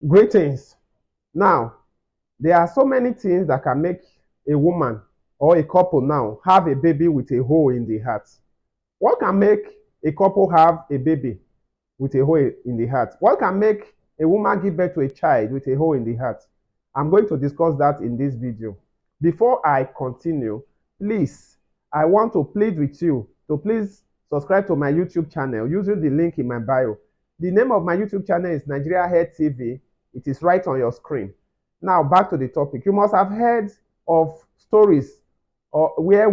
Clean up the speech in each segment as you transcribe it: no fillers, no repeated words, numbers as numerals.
Greetings. Now, there are so many things that can make a woman or a couple now have a baby with a hole in the heart. What can make a couple have a baby with a hole in the heart? What can make a woman give birth to a child with a hole in the heart? I'm going to discuss that in this video. Before I continue, please, I want to plead with you to please subscribe to my YouTube channel using the link in my bio. The name of my YouTube channel is Nigeria Head TV. It is right on your screen. Now, back to the topic. You must have heard of stories or where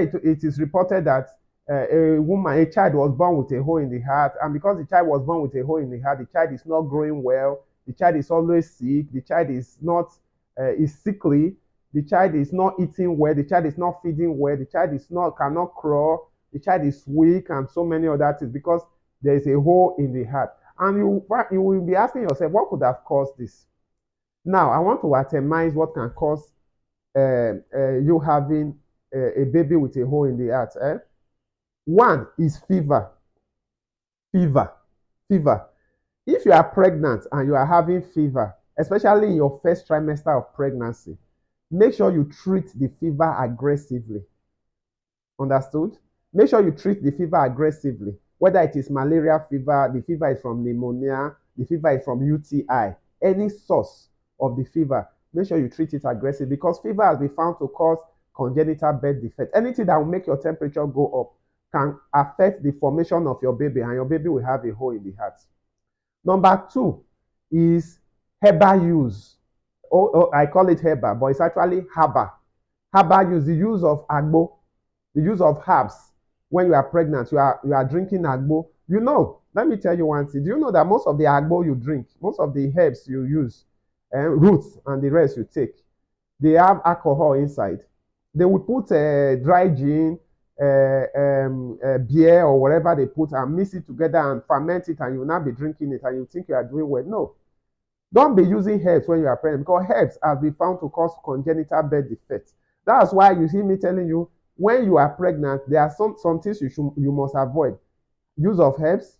it is reported that a child was born with a hole in the heart, and because the child was born with a hole in the heart, the child is not growing well, the child is always sick, the child is not is sickly, the child is not eating well, the child is not feeding well, the child is not cannot crawl, the child is weak, and so many other things because there is a hole in the heart. And you will be asking yourself, what could have caused this? Now, I want to itemize what can cause you having a baby with a hole in the heart. One is fever. Fever. Fever. If you are pregnant and you are having fever, especially in your first trimester of pregnancy, make sure you treat the fever aggressively. Understood? Make sure you treat the fever aggressively. Whether it is malaria fever, the fever is from pneumonia, the fever is from UTI, any source of the fever, make sure you treat it aggressively because fever has been found to cause congenital birth defect. Anything that will make your temperature go up can affect the formation of your baby, and your baby will have a hole in the heart. Number two is herbal use. I call it herbal, but it's actually herbal. Herbal use, the use of agbo, the use of herbs. When you are pregnant, you are drinking agbo. Let me tell you one thing. Do you know that most of the agbo you drink, most of the herbs you use, roots and the rest you take, they have alcohol inside. They will put dry gin, beer or whatever they put and mix it together and ferment it, and you will not be drinking it and you think you are doing well. No. Don't be using herbs when you are pregnant because herbs have been found to cause congenital birth defects. That's why you see me telling you when you are pregnant, there are some things you must avoid. Use of herbs,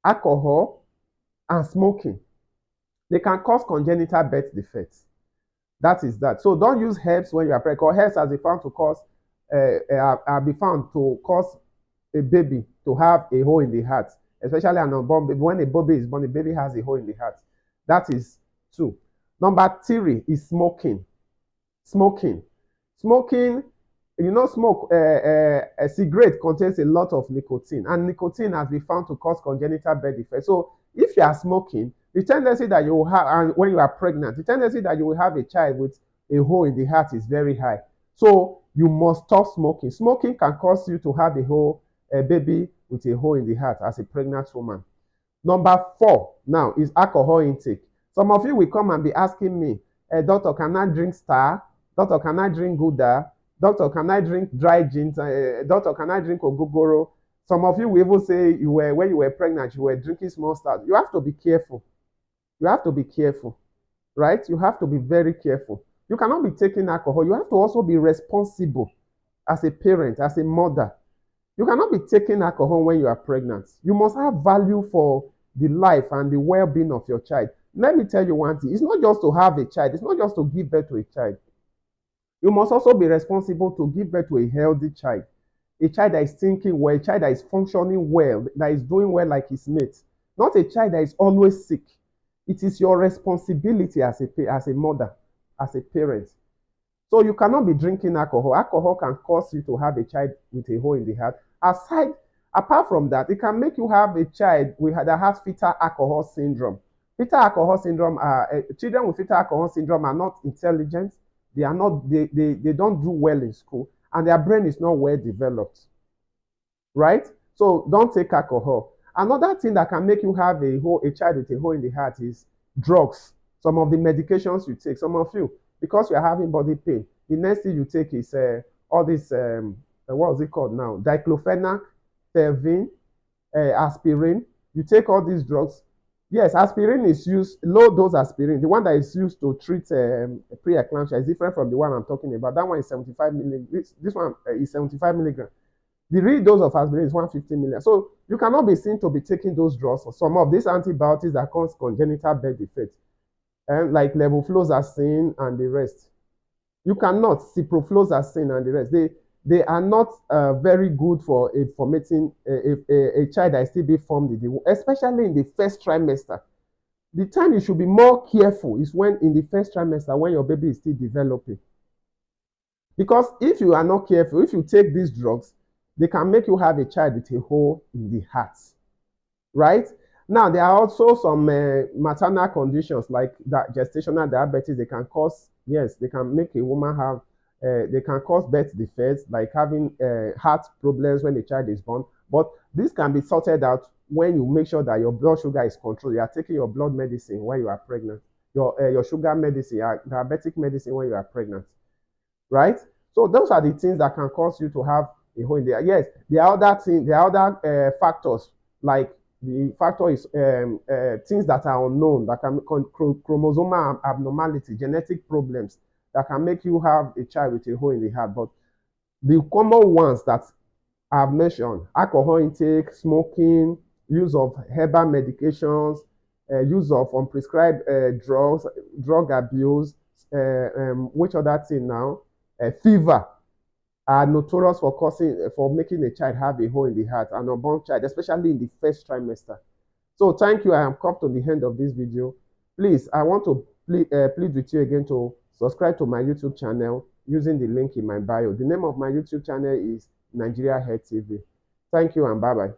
alcohol, and smoking. They can cause congenital birth defects. That is that. So don't use herbs when you are pregnant. Because herbs have been found to cause a baby to have a hole in the heart, especially an unborn baby. When a baby is born, the baby has a hole in the heart. That is two. Number three is smoking. Smoking. Smoking, a cigarette contains a lot of nicotine, and nicotine has been found to cause congenital birth defects. So if you are smoking, the tendency that you will have, and when you are pregnant, the tendency that you will have a child with a hole in the heart is very high. So you must stop smoking. Smoking can cause you to have a baby with a hole in the heart as a pregnant woman. Number four now is alcohol intake. Some of you will come and be asking me, doctor, can I drink Star? Doctor, can I drink Gouda? Doctor, can I drink dry gin? Doctor, can I drink Ogogoro? Some of you will even say when you were pregnant, you were drinking small Star. You have to be careful. You have to be careful, right? You have to be very careful. You cannot be taking alcohol. You have to also be responsible as a parent, as a mother. You cannot be taking alcohol when you are pregnant. You must have value for the life and the well-being of your child. Let me tell you one thing. It's not just to have a child. It's not just to give birth to a child. You must also be responsible to give birth to a healthy child. A child that is thinking well, a child that is functioning well, that is doing well like his mates. Not a child that is always sick. It is your responsibility as a mother, as a parent. So you cannot be drinking alcohol. Alcohol can cause you to have a child with a hole in the heart. Apart from that, it can make you have a child that has fetal alcohol syndrome. Fetal alcohol syndrome children with fetal alcohol syndrome are not intelligent. They don't do well in school, and their brain is not well developed. Right? So don't take alcohol. Another thing that can make you have a child with a hole in the heart is drugs. Some of the medications you take. Some of you, because you are having body pain, the next thing you take is all this what is it called now? Diclofenac, Fervin, aspirin. You take all these drugs. Yes, aspirin is used, low dose aspirin. The one that is used to treat preeclampsia is different from the one I'm talking about. That one is 75 milligrams. This one is 75 milligrams. The real dose of aspirin is 150 million. So you cannot be seen to be taking those drugs or some of these antibiotics that cause congenital birth defects, and like levofloxacin and the rest. You cannot ciprofloxacin and the rest. They are not very good for formating a child that is still being formed in the womb, especially in the first trimester. The time you should be more careful is when in the first trimester when your baby is still developing. Because if you are not careful, if you take these drugs, they can make you have a child with a hole in the heart, right? Now, there are also some maternal conditions like that gestational diabetes. They can cause, yes, they can make a woman have, they can cause birth defects like having heart problems when the child is born. But this can be sorted out when you make sure that your blood sugar is controlled. You are taking your blood medicine when you are pregnant, your sugar medicine, your diabetic medicine when you are pregnant, right? So those are the things that can cause you to have a hole in there. Yes, there are other things, there are other factors, like the factor is things that are unknown, that can chromosomal abnormality, genetic problems that can make you have a child with a hole in the heart. But the common ones that I've mentioned: alcohol intake, smoking, use of herbal medications, use of unprescribed drugs, drug abuse, which other thing now? Fever are notorious for causing, for making a child have a hole in the heart, an unborn child, especially in the first trimester. So thank you. I have come to the end of this video. Please, I want to plead with you again to subscribe to my YouTube channel using the link in my bio. The name of my YouTube channel is Nigeria Health TV. Thank you and bye bye.